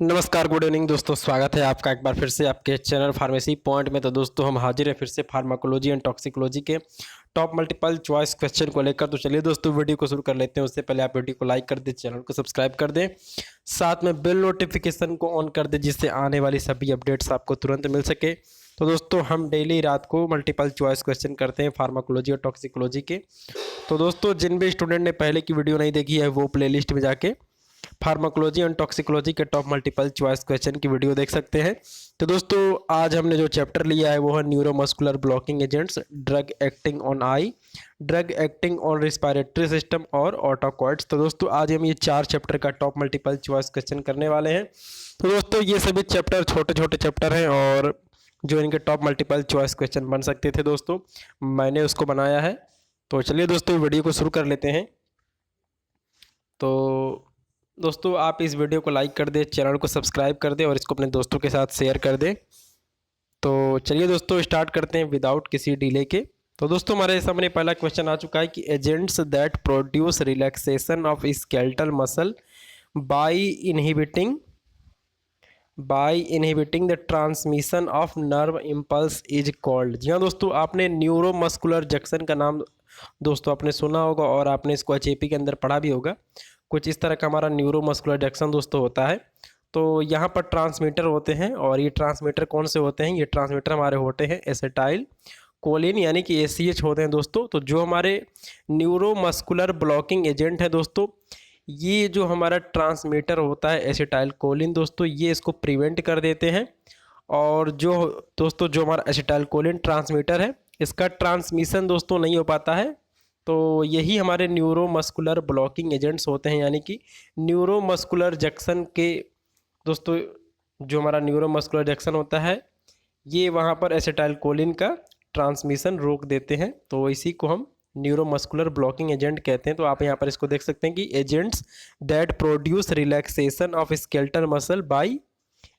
नमस्कार, good evening दोस्तों। स्वागत है आपका एक बार फिर से आपके चैनल फार्मेसी पॉइंट में। तो दोस्तों हम हाजिर हैं फिर से फार्माकोलॉजी एंड टॉक्सिकोलॉजी के टॉप मल्टीपल चॉइस क्वेश्चन को लेकर। तो चलिए दोस्तों वीडियो को शुरू कर लेते हैं। उससे पहले आप वीडियो को लाइक कर दें, चैनल को सब्सक्राइब कर दें, साथ में बेल नोटिफिकेशन को ऑन कर दें, जिससे आने वाली सभी अपडेट्स आपको तुरंत मिल सके। तो दोस्तों हम डेली रात को मल्टीपल चॉइस क्वेश्चन करते हैं फार्माकोलॉजी और टॉक्सिकोलॉजी के। तो दोस्तों जिन भी स्टूडेंट ने पहले की वीडियो नहीं देखी है वो प्लेलिस्ट में जाके फार्माकोलॉजी एंड टॉक्सिकोलॉजी के टॉप मल्टीपल चॉइस क्वेश्चन की वीडियो देख सकते हैं। तो दोस्तों आज हमने जो चैप्टर लिया है वो है neuromuscular blocking agents, drug acting on I, drug acting on respiratory system और ऑटोकॉइड्स। तो दोस्तों आज हम ये 4 चैप्टर का टॉप मल्टीपल चॉइस क्वेश्चन करने वाले हैं। तो दोस्तों ये सभी चैप्टर छोटे छोटे चैप्टर हैं और जो इनके टॉप मल्टीपल चॉइस क्वेश्चन बन सकते थे दोस्तों, मैंने उसको बनाया है। तो चलिए दोस्तों वीडियो को शुरू कर लेते हैं। तो दोस्तों आप इस वीडियो को लाइक कर दें, चैनल को सब्सक्राइब कर दें और इसको अपने दोस्तों के साथ शेयर कर दें। तो चलिए दोस्तों स्टार्ट करते हैं विदाउट किसी डिले के। तो दोस्तों हमारे सामने पहला क्वेश्चन आ चुका है कि agents that produce relaxation of skeletal muscle by inhibiting the transmission of nerve impulse is called. जी हाँ दोस्तों, आपने न्यूरोमस्कुलर जंक्शन का नाम दोस्तों आपने सुना होगा और आपने इसको एचएपी के अंदर पढ़ा भी होगा। कुछ इस तरह का हमारा न्यूरोमस्कुलर जंक्शन दोस्तों होता है। तो यहाँ पर ट्रांसमीटर होते हैं और ये ट्रांसमीटर कौन से होते हैं? ये ट्रांसमीटर हमारे होते हैं एसिटाइल कोलिन यानी कि ACH होते हैं दोस्तों। तो जो हमारे न्यूरोमस्कुलर ब्लॉकिंग एजेंट है दोस्तों, ये जो हमारा ट्रांसमीटर होता है एसिटाइल कोलिन दोस्तों, ये इसको प्रिवेंट कर देते हैं। और जो दोस्तों जो हमारा एसिटाइल कोलिन ट्रांसमीटर है, इसका ट्रांसमिशन दोस्तों नहीं हो पाता है। तो यही हमारे न्यूरोमस्कुलर ब्लॉकिंग एजेंट्स होते हैं, यानी कि न्यूरोमस्कुलर जंक्शन के दोस्तों जो हमारा न्यूरोमस्कुलर जंक्शन होता है, ये वहाँ पर एसिटाइल कोलिन का ट्रांसमिशन रोक देते हैं। तो इसी को हम न्यूरोमस्कुलर ब्लॉकिंग एजेंट कहते हैं। तो आप यहाँ पर इसको देख सकते हैं कि agents that produce relaxation of skeletal muscle by,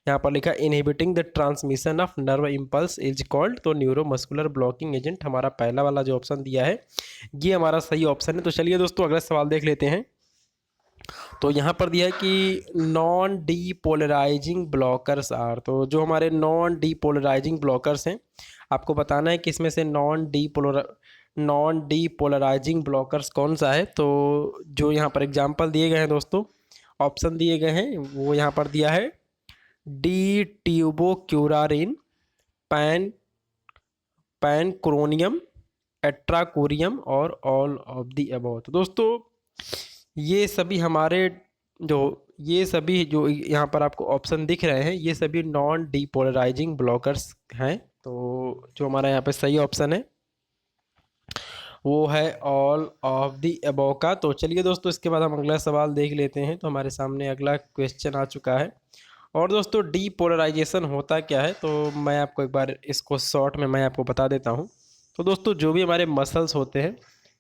यहाँ पर लिखा inhibiting the transmission of nerve impulse is called. तो न्यूरोमस्कुलर ब्लॉकिंग एजेंट हमारा पहला वाला जो ऑप्शन दिया है ये हमारा सही ऑप्शन है। तो चलिए दोस्तों अगला सवाल देख लेते हैं। तो यहाँ पर दिया है कि नॉन डीपोलराइजिंग ब्लॉकर्स आर। तो जो हमारे नॉन डीपोलराइजिंग ब्लॉकर्स हैं, आपको बताना है कि इसमें से नॉन डीपोलराइजिंग ब्लॉकर्स कौन सा है। तो जो यहाँ पर एग्जाम्पल दिए गए हैं दोस्तों, ऑप्शन दिए गए हैं, वो यहाँ पर दिया है डी ट्यूबोक्यूरारिन, पैनक्रोनियम, एट्राकोरियम और ऑल ऑफ द अबव। तो दोस्तों ये सभी जो यहाँ पर आपको ऑप्शन दिख रहे हैं, ये सभी नॉन डीपोलराइजिंग ब्लॉकर्स हैं। तो जो हमारा यहाँ पे सही ऑप्शन है वो है ऑल ऑफ द अबव का। तो चलिए दोस्तों इसके बाद हम अगला सवाल देख लेते हैं। तो हमारे सामने अगला क्वेश्चन आ चुका है। और दोस्तों डीपोलराइजेशन होता क्या है, तो मैं आपको एक बार इसको शॉर्ट में मैं आपको बता देता हूँ। तो दोस्तों जो भी हमारे मसल्स होते हैं,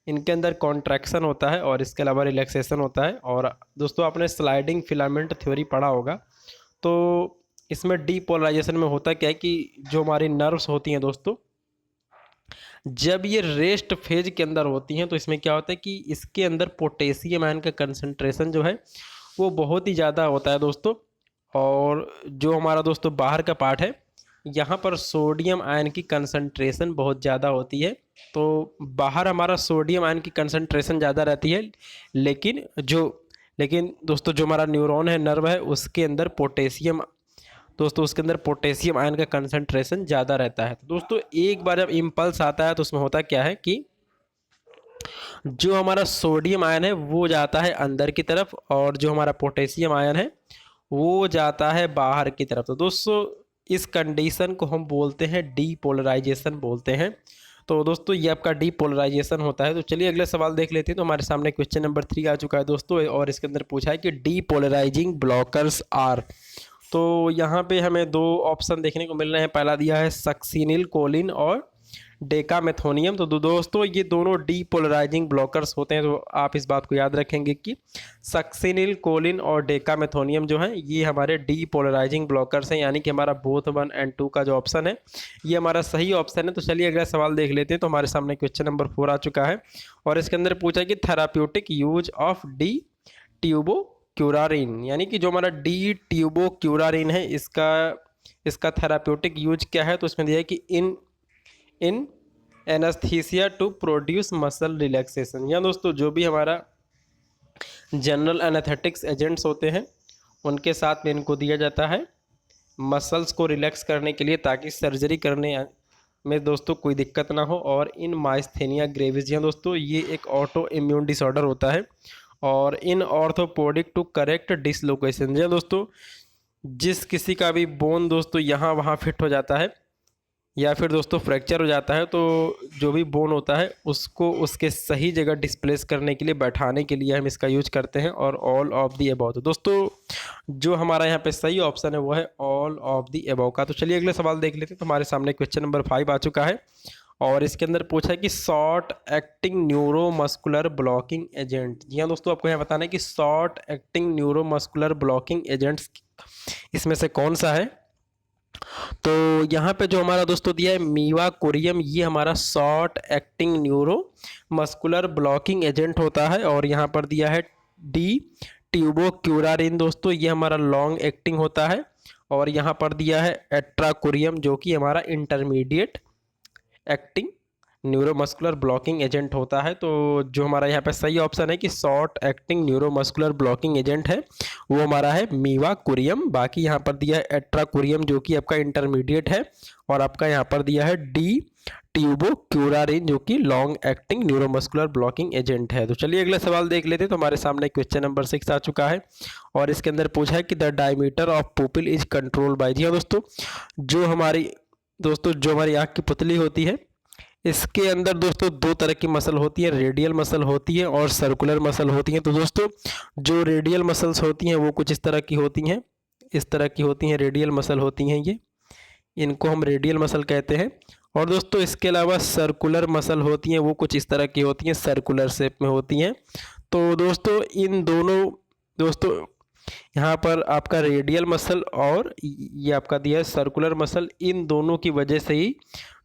इनके अंदर कॉन्ट्रैक्शन होता है और इसके अलावा रिलैक्सेशन होता है। और दोस्तों आपने स्लाइडिंग फिलामेंट थ्योरी पढ़ा होगा। तो इसमें डीपोलराइजेशन में होता क्या है कि जो हमारी नर्व्स होती हैं दोस्तों, जब ये रेस्ट फेज के अंदर होती हैं, तो इसमें क्या होता है कि इसके अंदर पोटेशियम आयन का कंसंट्रेशन जो है वो बहुत ही ज़्यादा होता है दोस्तों। और जो हमारा दोस्तों बाहर का पार्ट है, यहाँ पर सोडियम आयन की कंसंट्रेशन बहुत ज़्यादा होती है। तो बाहर हमारा सोडियम आयन की कंसंट्रेशन ज़्यादा रहती है, लेकिन दोस्तों जो हमारा न्यूरॉन है, नर्व है, उसके अंदर पोटेशियम आयन का कंसंट्रेशन ज़्यादा रहता है। तो दोस्तों एक बार जब इम्पल्स आता है तो उसमें होता क्या है कि जो हमारा सोडियम आयन है वो जाता है अंदर की तरफ और जो हमारा पोटेशियम आयन है वो जाता है बाहर की तरफ। तो दोस्तों इस कंडीशन को हम बोलते हैं डीपोलराइजेशन बोलते हैं। तो दोस्तों ये आपका डीपोलराइजेशन होता है। तो चलिए अगला सवाल देख लेते हैं। तो हमारे सामने क्वेश्चन नंबर 3 आ चुका है दोस्तों और इसके अंदर पूछा है कि डीपोलराइजिंग ब्लॉकर्स आर। तो यहाँ पे हमें 2 ऑप्शन देखने को मिल रहे हैं। पहला दिया है सक्सिनिल कोलिन और डेकामेथोनियम। तो दोस्तों ये दोनों डीपोलराइजिंग ब्लॉकर्स होते हैं। तो आप इस बात को याद रखेंगे कि सक्सिनिल कोलिन और डेकामेथोनियम जो हैं ये हमारे डीपोलराइजिंग ब्लॉकर्स हैं, यानी कि हमारा बोथ 1 और 2 का जो ऑप्शन है ये हमारा सही ऑप्शन है। तो चलिए अगला सवाल देख लेते हैं। तो हमारे सामने क्वेश्चन नंबर 4 आ चुका है और इसके अंदर पूछा है कि therapeutic use of D tubocurarine, यानी कि जो हमारा डी ट्यूबोक्यूरारिन है, इसका थेराप्यूटिक यूज क्या है, तो इसमें दिया है कि इन इन एनास्थीसिया टू प्रोड्यूस मसल रिलैक्सेशन। या दोस्तों जो भी हमारा जनरल एनास्थेटिक्स एजेंट्स होते हैं उनके साथ में इनको दिया जाता है मसल्स को रिलैक्स करने के लिए, ताकि सर्जरी करने में दोस्तों कोई दिक्कत ना हो। और इन माइस्थेनिया ग्रेविस, या दोस्तों ये एक ऑटो इम्यून डिसऑर्डर होता है। और इन ऑर्थोपोडिक टू करेक्ट डिसलोकेशन, या दोस्तों जिस किसी का भी बोन दोस्तों यहाँ वहाँ फिट हो जाता है या फिर दोस्तों फ्रैक्चर हो जाता है, तो जो भी बोन होता है उसको उसके सही जगह डिस्प्लेस करने के लिए, बैठाने के लिए हम इसका यूज करते हैं। और ऑल ऑफ दी अबव, तो दोस्तों जो हमारा यहाँ पे सही ऑप्शन है वो है ऑल ऑफ दी अबव का। तो चलिए अगले सवाल देख लेते हैं। तो हमारे सामने क्वेश्चन नंबर 5 आ चुका है और इसके अंदर पूछा है कि short acting neuromuscular blocking agent. जी हाँ दोस्तों, आपको यहाँ बताना है कि short acting neuromuscular blocking agents इसमें से कौन सा है। तो यहाँ पे जो हमारा दोस्तों दिया है मीवाकोरियम, ये हमारा short acting neuro muscular blocking agent होता है। और यहाँ पर दिया है डी ट्यूबोक्यूरारिन, दोस्तों ये हमारा लॉन्ग एक्टिंग होता है। और यहाँ पर दिया है एट्राकोरियम, जो कि हमारा intermediate acting neuromuscular blocking agent होता है। तो जो हमारा यहाँ पे सही ऑप्शन है कि short acting neuromuscular blocking agent है वो हमारा है मीवाकोरियम। बाकी यहाँ पर दिया है एट्राकोरियम, जो कि आपका इंटरमीडिएट है। और आपका यहाँ पर दिया है डी ट्यूबोक्यूरारिन, जो कि long acting neuromuscular blocking agent है। तो चलिए अगला सवाल देख लेते हैं। तो हमारे सामने क्वेश्चन नंबर 6 आ चुका है और इसके अंदर पूछा है कि the diameter of pupil is control by. जी हाँ दोस्तों, जो हमारी आँख की पुतली होती है, इसके अंदर दोस्तों दो तरह की मसल होती है, रेडियल मसल होती है और सर्कुलर मसल होती है। तो दोस्तों जो रेडियल मसल्स होती हैं वो कुछ इस तरह की होती हैं, इस तरह की होती हैं रेडियल मसल होती हैं, ये इनको हम रेडियल मसल कहते हैं। और दोस्तों इसके अलावा सर्कुलर मसल होती हैं, वो कुछ इस तरह की होती हैं, सर्कुलर शेप में होती हैं। तो दोस्तों इन दोनों दोस्तों यहाँ पर आपका रेडियल मसल और ये आपका दिया है सर्कुलर मसल, इन दोनों की वजह से ही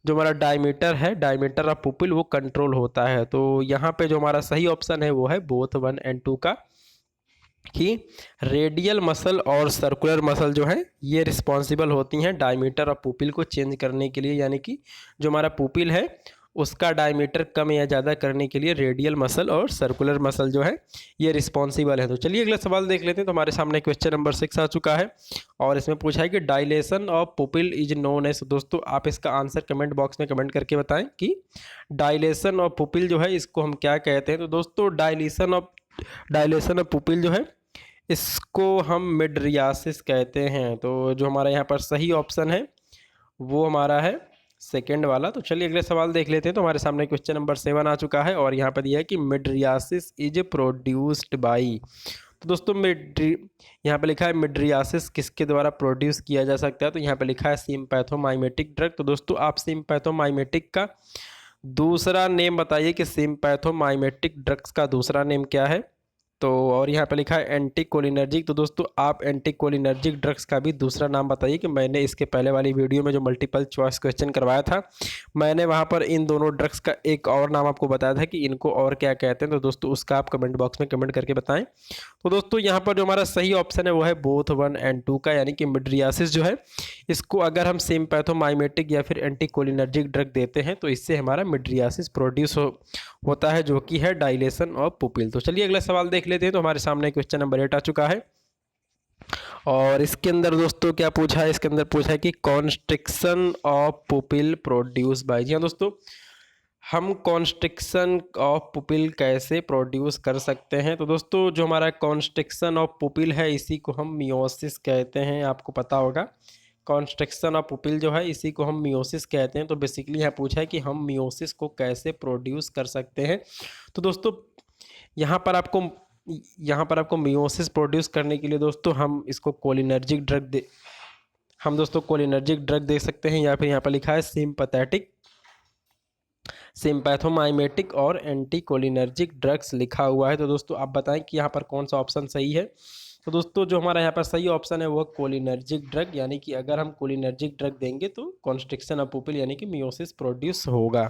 जो हमारा डायमीटर है, डायमीटर ऑफ पुपिल, वो कंट्रोल होता है। तो यहाँ पे जो हमारा सही ऑप्शन है वो है बोथ 1 एंड 2 का, कि रेडियल मसल और सर्कुलर मसल जो है ये रिस्पॉन्सिबल होती हैं डायमीटर ऑफ पुपिल को चेंज करने के लिए। यानी कि जो हमारा पुपिल है उसका डायमीटर कम या ज़्यादा करने के लिए रेडियल मसल और सर्कुलर मसल जो है ये रिस्पॉन्सिबल है। तो चलिए अगला सवाल देख लेते हैं। तो हमारे सामने क्वेश्चन नंबर 6 आ चुका है और इसमें पूछा है कि dilation of pupil is known as. दोस्तों आप इसका आंसर कमेंट बॉक्स में कमेंट करके बताएं कि डायलेशन ऑफ पुपिल जो है इसको हम क्या कहते हैं। तो दोस्तों डायलेशन ऑफ पुपिल जो है इसको हम मिड्रियासिस कहते हैं। तो जो हमारा यहाँ पर सही ऑप्शन है वो हमारा है सेकेंड वाला। तो चलिए अगले सवाल देख लेते हैं। तो हमारे सामने क्वेश्चन नंबर 7 आ चुका है और यहाँ पर दिया है कि मिड्रियासिस इज प्रोड्यूस्ड बाई। तो दोस्तों यहाँ पे लिखा है मिड्रियासिस किसके द्वारा प्रोड्यूस किया जा सकता है। तो यहाँ पे लिखा है सिम्पैथोमाइमेटिक ड्रग। तो दोस्तों आप सिम्पैथोमाइमेटिक का दूसरा नेम बताइए कि सिम्पैथोमाइमेटिक ड्रग्स का दूसरा नेम क्या है। तो और यहाँ पे लिखा है एंटीकोलिनर्जिक। तो दोस्तों आप एंटीकोलिनर्जिक ड्रग्स का भी दूसरा नाम बताइए, कि मैंने इसके पहले वाली वीडियो में जो मल्टीपल चॉइस क्वेश्चन करवाया था मैंने वहाँ पर इन दोनों ड्रग्स का एक और नाम आपको बताया था कि इनको और क्या कहते हैं। तो दोस्तों उसका आप कमेंट बॉक्स में कमेंट करके बताएं। तो दोस्तों यहाँ पर जो हमारा सही ऑप्शन है वो है बोथ 1 एंड 2 का, यानी कि मिड्रियासिस जो है इसको अगर हम सिम्पैथोमाइमेटिक या फिर एंटीकोलिनर्जिक ड्रग देते हैं तो इससे हमारा मिड्रियासिस प्रोड्यूस होता है, जो कि है डायलेशन ऑफ पुपिल। तो चलिए अगला सवाल देख लेते हैं। तो हमारे सामने क्वेश्चन नंबर 8 आ चुका है और इसके अंदर दोस्तों क्या पूछा है, इसके अंदर पूछा है कि constriction of pupil produce by. जी हाँ दोस्तों, हम कॉन्स्ट्रिक्शन ऑफ पुपिल कैसे प्रोड्यूस कर सकते हैं। तो दोस्तों जो हमारा कॉन्स्ट्रिक्शन ऑफ पुपिल है इसी को हम मियोसिस कहते हैं, आपको पता होगा। कॉन्स्ट्रिक्शन ऑफ पुपिल जो है इसी को हम मियोसिस कहते हैं। तो बेसिकली यहाँ पूछा है कि हम मियोसिस को कैसे प्रोड्यूस कर सकते हैं। तो दोस्तों यहाँ पर आपको मियोसिस प्रोड्यूस करने के लिए दोस्तों हम इसको कोलिनर्जिक ड्रग दे सकते हैं, या फिर यहाँ पर लिखा है सिम्पैथोमाइमेटिक और एंटीकोलिनर्जिक ड्रग्स लिखा हुआ है। तो दोस्तों आप बताएं कि यहाँ पर कौन सा ऑप्शन सही है। तो दोस्तों जो हमारा यहाँ पर सही ऑप्शन है वो कोलिनर्जिक ड्रग, यानी कि अगर हम कोलिनर्जिक ड्रग देंगे तो कॉन्स्ट्रिक्शन ऑफ पुपिल यानी कि मियोसिस प्रोड्यूस होगा।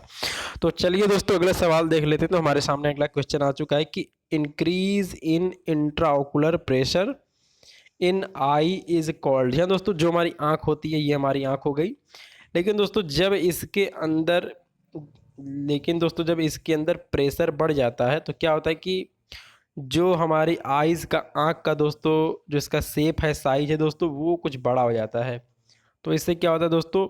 तो चलिए दोस्तों अगला सवाल देख लेते हैं। तो हमारे सामने अगला क्वेश्चन आ चुका है कि increase in intraocular pressure in I is called. हाँ दोस्तों, जो हमारी आंख होती है, ये हमारी आंख हो गई। लेकिन दोस्तों जब इसके अंदर प्रेशर बढ़ जाता है तो क्या होता है कि जो हमारी आइज़ का, आंख का दोस्तों जो इसका शेप है, साइज है दोस्तों, वो कुछ बड़ा हो जाता है। तो इससे क्या होता है दोस्तों,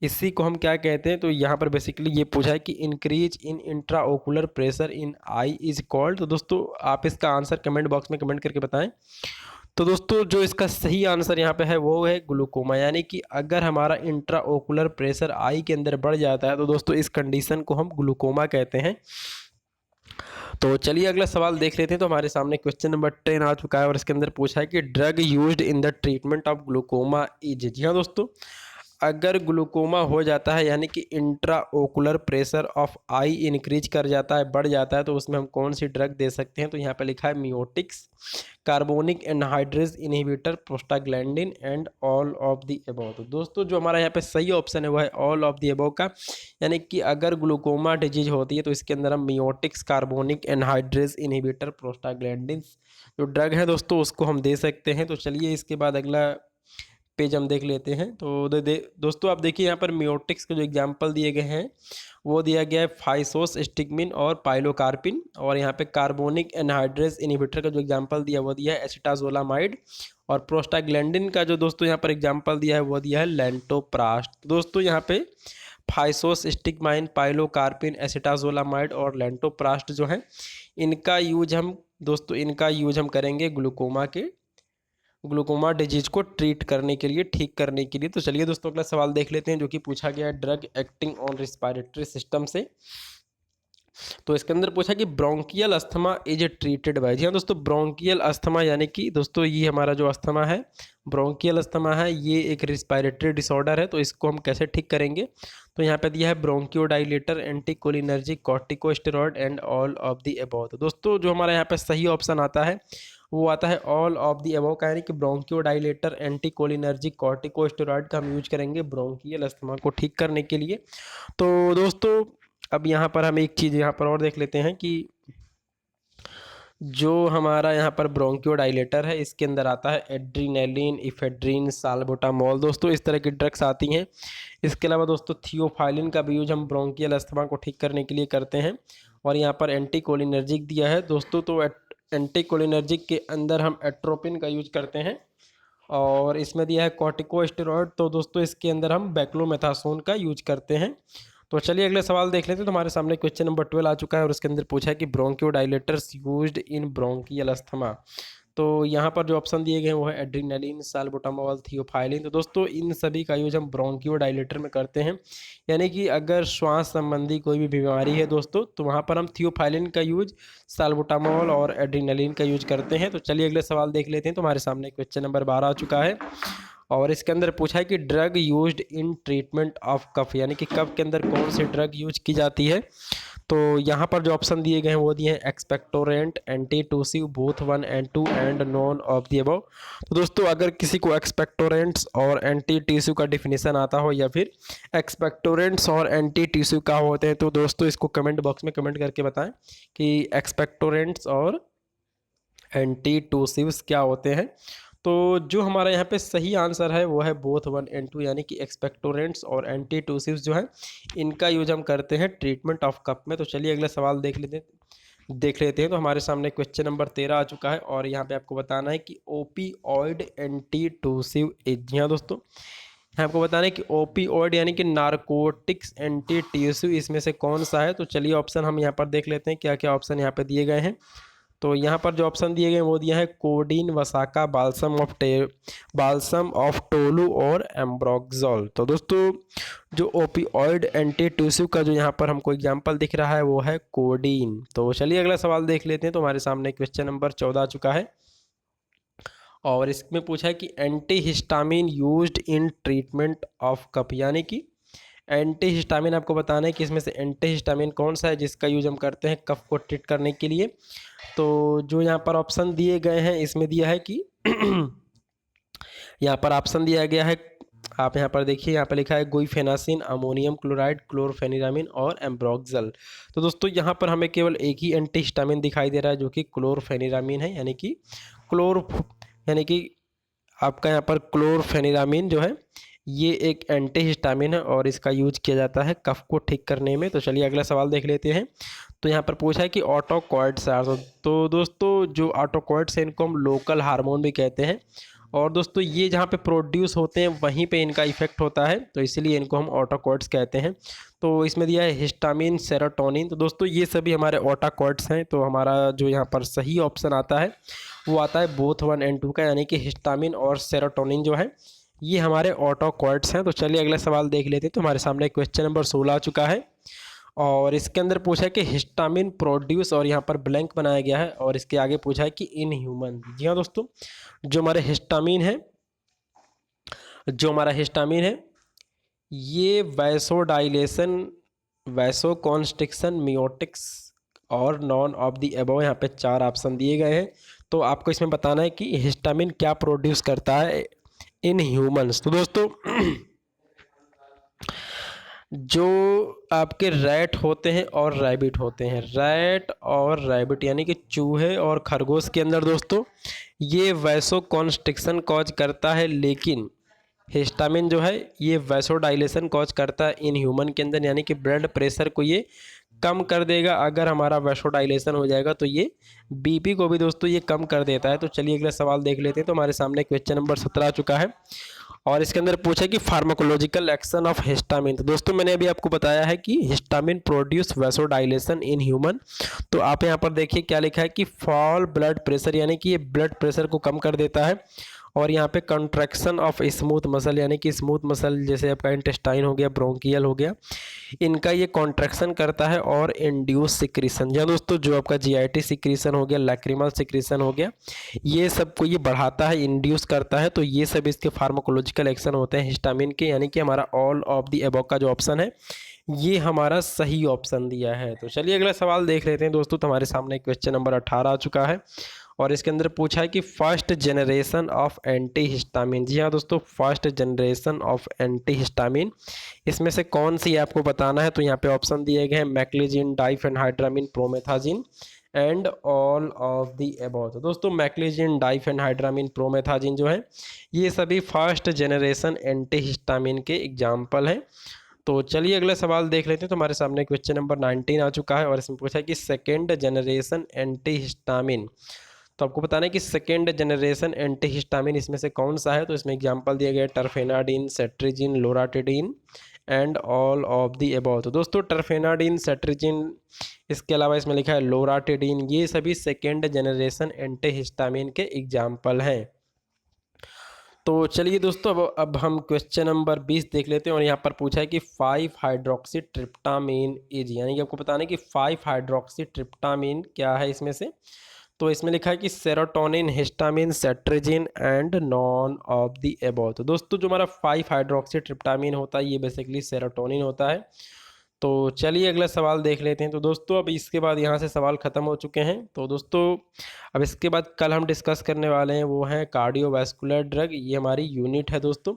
इसी को हम क्या कहते हैं, तो यहाँ पर बेसिकली ये पूछा है कि increase in intraocular pressure in I is called. तो दोस्तों आप इसका आंसर कमेंट बॉक्स में कमेंट करके बताएं। तो दोस्तों जो इसका सही आंसर यहाँ पे है वो है ग्लूकोमा, यानी कि अगर हमारा इंट्राओकुलर प्रेशर आई के अंदर बढ़ जाता है तो दोस्तों इस कंडीशन को हम ग्लूकोमा कहते हैं। तो चलिए अगला सवाल देख लेते हैं। तो हमारे सामने क्वेश्चन नंबर 10 आ चुका है और इसके अंदर पूछा है कि drug used in the treatment of glaucoma is. जी हाँ दोस्तों, अगर ग्लूकोमा हो जाता है यानी कि intra ocular pressure of eye increase कर जाता है, बढ़ जाता है, तो उसमें हम कौन सी ड्रग दे सकते हैं। तो यहाँ पे लिखा है miotics, carbonic anhydrase inhibitor, prostaglandin and all of the above. तो दोस्तों जो हमारा यहाँ पे सही ऑप्शन है वो है ऑल ऑफ द अबव का, यानी कि अगर ग्लूकोमा डिजीज होती है तो इसके अंदर हम मियोटिक्स, कार्बोनिक एनहाइड्रेज इनहिबिटर, प्रोस्टाग्लैंडिन जो ड्रग है दोस्तों उसको हम दे सकते हैं। तो चलिए इसके बाद अगला पेज हम देख लेते हैं। तो दोस्तों आप देखिए यहाँ पर मियोटिक्स के जो एग्जांपल दिए गए हैं वो दिया गया है फाइसोस स्टिगमिन और पाइलोकार्पिन, और यहाँ पे कार्बोनिक एनहाइड्रेज इनहिबिटर का जो एग्जांपल दिया वो दिया है एसिटाजोलामाइड, और प्रोस्टाग्लैंडिन का जो दोस्तों यहाँ पर एग्जांपल दिया है वो दिया है लेंटोप्रास्ट। तो दोस्तों यहाँ पे फाइसोस स्टिगमाइन, पाइलोकार्पिन, एसिटाजोलामाइड और लेंटोप्रास्ट जो है इनका यूज हम करेंगे ग्लूकोमा डिजीज को ट्रीट करने के लिए, ठीक करने के लिए। तो चलिए दोस्तों अगला सवाल देख लेते हैं जो कि पूछा गया है drug acting on respiratory system से। तो इसके अंदर पूछा कि bronchial asthma is treated by. जी हाँ दोस्तों, ब्रोंकियल अस्थमा यानी कि दोस्तों ये हमारा जो अस्थमा है, ब्रोंकियल अस्थमा है, ये एक रिस्पायरेटरी डिसऑर्डर है। तो इसको हम कैसे ठीक करेंगे, तो यहाँ पे दिया है bronchodilator, anticholinergic, corticosteroid and all of the above. तो दोस्तों जो हमारा यहाँ पे सही ऑप्शन आता है वो आता है ऑल ऑफ द अबव का, यानी कि ब्रोंकियोडाइलेटर, एंटीकोलिनर्जिक, कॉर्टिकोस्टेरॉइड का हम यूज करेंगे ब्रोंकियल अस्थमा को ठीक करने के लिए। तो दोस्तों अब यहाँ पर हम एक चीज़ यहाँ पर और देख लेते हैं कि जो हमारा यहाँ पर ब्रोंकियोडाइलेटर है इसके अंदर आता है एड्रीनलिन, इफेड्रिन, साल्बुटामोल। दोस्तों इस तरह की ड्रग्स आती हैं। इसके अलावा दोस्तों थियोफाइलिन का भी यूज हम ब्रोंकियल अस्थमा को ठीक करने के लिए करते हैं। और यहाँ पर एंटीकोलिनर्जिक दिया है दोस्तों, तो एंटीकोलिनर्जिक के अंदर हम एट्रोपिन का यूज करते हैं। और इसमें दिया है कॉर्टिकोस्टेरॉइड, तो दोस्तों इसके अंदर हम बैक्लोमेथासोन का यूज करते हैं। तो चलिए अगले सवाल देख लेते हैं। तो हमारे सामने क्वेश्चन नंबर 12 आ चुका है और उसके अंदर पूछा है कि ब्रोंकियोडाइलेटर्स यूज्ड इन ब्रोंकियल अस्थमा। तो यहाँ पर जो ऑप्शन दिए गए हैं वो है एड्रीनलिन, साल्बुटामोल, थियोफाइलिन। तो दोस्तों इन सभी का यूज हम ब्रोंकियोडाइलेटर में करते हैं, यानी कि अगर श्वास संबंधी कोई भी बीमारी है दोस्तों तो वहाँ पर हम थियोफाइलिन का यूज, साल्बुटामोल और एड्रीनलिन का यूज करते हैं। तो चलिए अगले सवाल देख लेते हैं। तो हमारे सामने क्वेश्चन नंबर 12 आ चुका है और इसके अंदर पूछा है कि drug used in treatment of cough, यानी कि कफ के अंदर कौन सी ड्रग यूज की जाती है। तो यहाँ पर जो ऑप्शन दिए गए हैं वो दिए हैं expectorant, antitussive, both 1 and 2 and none of the above. तो दोस्तों अगर किसी को एक्सपेक्टोरेंट्स और एंटीट्यूसिव का डिफिनेशन आता हो या फिर एक्सपेक्टोरेंट्स और एंटीट्यूसिव का होते हैं तो दोस्तों इसको कमेंट बॉक्स में कमेंट करके बताएं कि एक्सपेक्टोरेंट्स और एंटीटूसिव्स क्या होते हैं। तो जो हमारा यहाँ पे सही आंसर है वो है बोथ 1 and 2, यानी कि एक्सपेक्टोरेंट्स और एंटीटूसिव्स जो है इनका यूज हम करते हैं ट्रीटमेंट ऑफ कफ में। तो चलिए अगला सवाल देख लेते हैं। तो हमारे सामने क्वेश्चन नंबर 13 आ चुका है और यहाँ पे आपको बताना है कि ओपीऑइड एंटीटूसिव एज। जी हाँ दोस्तों, आपको बताना है कि ओपीऑइड यानी कि नारकोटिक्स एंटीट्यूसिव इसमें से कौन सा है। तो चलिए ऑप्शन हम यहाँ पर देख लेते हैं क्या क्या ऑप्शन यहाँ पे दिए गए हैं। तो यहाँ पर जो ऑप्शन दिए गए वो दिया है कोडीन, वसाका, बाल्सम ऑफ टोलू और एम्ब्रोक्सोल। तो दोस्तों जो ओपीऑइड एंटीट्यूसिव का जो यहाँ पर हमको एग्जांपल दिख रहा है वो है कोडीन। तो चलिए अगला सवाल देख लेते हैं। तो हमारे सामने क्वेश्चन नंबर 14 आ चुका है और इसमें पूछा है कि antihistamine used in treatment of cough, यानी कि एंटीहिस्टामिन आपको बताना है कि इसमें से एंटीहिस्टामिन कौन सा है जिसका यूज हम करते हैं कफ को ट्रीट करने के लिए। तो जो यहाँ पर ऑप्शन दिए गए हैं इसमें दिया है कि यहाँ पर ऑप्शन दिया गया है, आप यहाँ पर देखिए, यहाँ पर लिखा है गुइफेनासिन, अमोनियम क्लोराइड, क्लोरफेनिरामिन और एम्ब्रोक्सल। तो दोस्तों यहाँ पर हमें केवल एक ही एंटीहिस्टामिन दिखाई दे रहा है जो कि क्लोरफेनिरामिन है, यानी कि क्लोर यानी कि आपका यहाँ पर क्लोरफेनिरामिन जो है ये एक एंटीहिस्टामिन है और इसका यूज किया जाता है कफ को ठीक करने में। तो चलिए अगला सवाल देख लेते हैं। तो यहाँ पर पूछा है कि ऑटोकॉइड्स आर, तो दोस्तों जो ऑटोकॉइड्स हैं इनको हम लोकल हार्मोन भी कहते हैं, और दोस्तों ये जहाँ पे प्रोड्यूस होते हैं वहीं पे इनका इफेक्ट होता है, तो इसीलिए इनको हम ऑटोकॉइड्स कहते हैं। तो इसमें दिया है हिस्टामिन, सेरोटोनिन। तो दोस्तों ये सभी हमारे ऑटोकॉइड्स हैं। तो हमारा जो यहाँ पर सही ऑप्शन आता है वो आता है बोथ 1 एंड 2 का, यानी कि हिस्टामिन और सेरोटोनिन जो है ये हमारे ऑटोकॉइड्स हैं। तो चलिए अगला सवाल देख लेते हैं। तो हमारे सामने क्वेश्चन नंबर 16 आ चुका है और इसके अंदर पूछा है कि हिस्टामिन प्रोड्यूस, और यहाँ पर ब्लैंक बनाया गया है, और इसके आगे पूछा है कि इन ह्यूमन। जी हाँ दोस्तों, जो हमारे हिस्टामिन है, जो हमारा हिस्टामिन है ये वैसोडाइलेशन, वैसोकॉन्स्ट्रिक्शन, मियोटिक्स और नॉन ऑफ द एबव, यहाँ पे 4 ऑप्शन दिए गए हैं। तो आपको इसमें बताना है कि हिस्टामिन क्या प्रोड्यूस करता है इन ह्यूमंस। तो दोस्तों जो आपके रैट होते हैं और रैबिट होते हैं, रैट और रैबिट यानी कि चूहे और खरगोश के अंदर दोस्तों ये वैसोकॉन्स्ट्रिक्शन कॉज करता है, लेकिन हिस्टामिन जो है ये वैसोडाइलेशन कॉज करता है इन ह्यूमन के अंदर, यानी कि ब्लड प्रेशर को ये कम कर देगा। अगर हमारा वैसोडाइलेशन हो जाएगा तो ये बीपी को भी दोस्तों ये कम कर देता है। तो चलिए अगला सवाल देख लेते हैं। तो हमारे सामने क्वेश्चन नंबर 17 आ चुका है और इसके अंदर पूछा कि फार्माकोलॉजिकल एक्शन ऑफ हिस्टामिन। तो दोस्तों मैंने अभी आपको बताया है कि histamine produce vasodilation in human. तो आप यहाँ पर देखिए क्या लिखा है कि फॉल ब्लड प्रेशर, यानी कि ये ब्लड प्रेशर को कम कर देता है। और यहाँ पे कंट्रैक्शन ऑफ स्मूथ मसल, यानी कि स्मूथ मसल जैसे आपका इंटेस्टाइन हो गया, ब्रोंकियल हो गया, इनका ये कॉन्ट्रैक्शन करता है और इंड्यूस सिक्रीशन, या दोस्तों जो आपका जीआईटी सिक्रीशन हो गया, लैक्रिमल सिक्रीशन हो गया, ये सब को ये बढ़ाता है, इंड्यूस करता है। तो ये सब इसके फार्माकोलॉजिकल एक्शन होते हैं हिस्टामिन के, यानी कि हमारा ऑल ऑफ द अबव का जो ऑप्शन है ये हमारा सही ऑप्शन दिया है। तो चलिए अगला सवाल देख लेते हैं दोस्तों। तो हमारे सामने क्वेश्चन नंबर 18 आ चुका है और इसके अंदर पूछा है कि first generation of anti histamine. जी हाँ दोस्तों, first generation of anti histamine इसमें से कौन सी आपको बताना है। तो यहाँ पे ऑप्शन दिए गए हैं meclizine, diphenhydramine, promethazine and all of the above. तो दोस्तों मैक्लिजिन, डाइफेनहाइड्रामिन, प्रोमेथाजिन जो है ये सभी फर्स्ट जनरेशन एंटी हिस्टामिन के एग्जाम्पल हैं। तो चलिए अगला सवाल देख लेते हैं। तो हमारे सामने क्वेश्चन नंबर 19 आ चुका है और इसमें पूछा है कि सेकेंड जनरेशन एंटी हिस्टामिन। तो आपको बताना है कि सेकेंड जनरेशन एंटी हिस्टामिन इसमें से कौन सा है। तो इसमें एग्जांपल दिया गया है terfenadine, cetirizine, loratadine and all of the above. तो दोस्तों टर्फेनाडिन, सेट्रिजिन, इसके अलावा इसमें लिखा है लोराटिडिन, ये सभी सेकेंड जनरेशन एंटी हिस्टामिन के एग्जाम्पल हैं। तो चलिए दोस्तों अब हम क्वेश्चन नंबर 20 देख लेते हैं और यहाँ पर पूछा है कि 5 हाइड्रोक्सी ट्रिप्टामिन इज, यानी कि आपको बताना है कि 5 हाइड्रोक्सी ट्रिप्टामिन क्या है इसमें से। तो इसमें लिखा है कि serotonin, histamine, cetirizine and none of the above. तो दोस्तों जो हमारा 5 हाइड्रोक्सी ट्रिप्टामिन होता है ये बेसिकली सेरोटोनिन होता है। तो चलिए अगला सवाल देख लेते हैं। तो दोस्तों अब इसके बाद यहाँ से सवाल ख़त्म हो चुके हैं। तो दोस्तों अब इसके बाद कल हम डिस्कस करने वाले हैं वो हैं कार्डियोवैस्कुलर ड्रग, ये हमारी यूनिट है दोस्तों,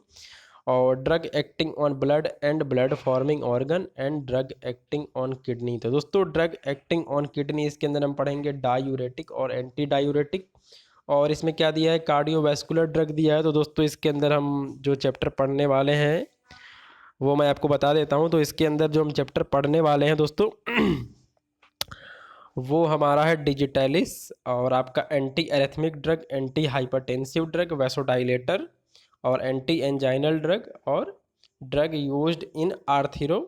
और drug acting on blood and blood forming organ and drug acting on kidney. तो दोस्तों ड्रग एक्टिंग ऑन किडनी इसके अंदर हम पढ़ेंगे डायूरेटिक और एंटी डायूरेटिक, और इसमें क्या दिया है कार्डियोवैस्कुलर ड्रग दिया है। तो दोस्तों इसके अंदर हम जो चैप्टर पढ़ने वाले हैं वो मैं आपको बता देता हूँ। तो इसके अंदर जो हम चैप्टर पढ़ने वाले हैं दोस्तों वो हमारा है डिजिटलिस, और आपका anti arrhythmic drug, anti hypertensive drug, vasodilator और एंटी एंजाइनल ड्रग, और ड्रग यूज्ड इन आर्थीरो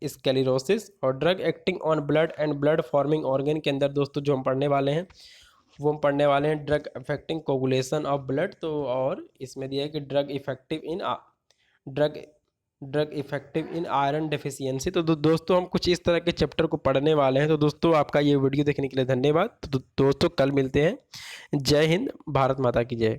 स्क्लेरोसिस, और drug acting on blood and blood forming organ के अंदर दोस्तों जो हम पढ़ने वाले हैं वो हम पढ़ने वाले हैं drug affecting coagulation of blood. तो और इसमें दिया है कि drug effective in iron deficiency. तो दोस्तों हम कुछ इस तरह के चैप्टर को पढ़ने वाले हैं। तो दोस्तों आपका ये वीडियो देखने के लिए धन्यवाद। तो दोस्तों कल मिलते हैं। जय हिंद, भारत माता की जय।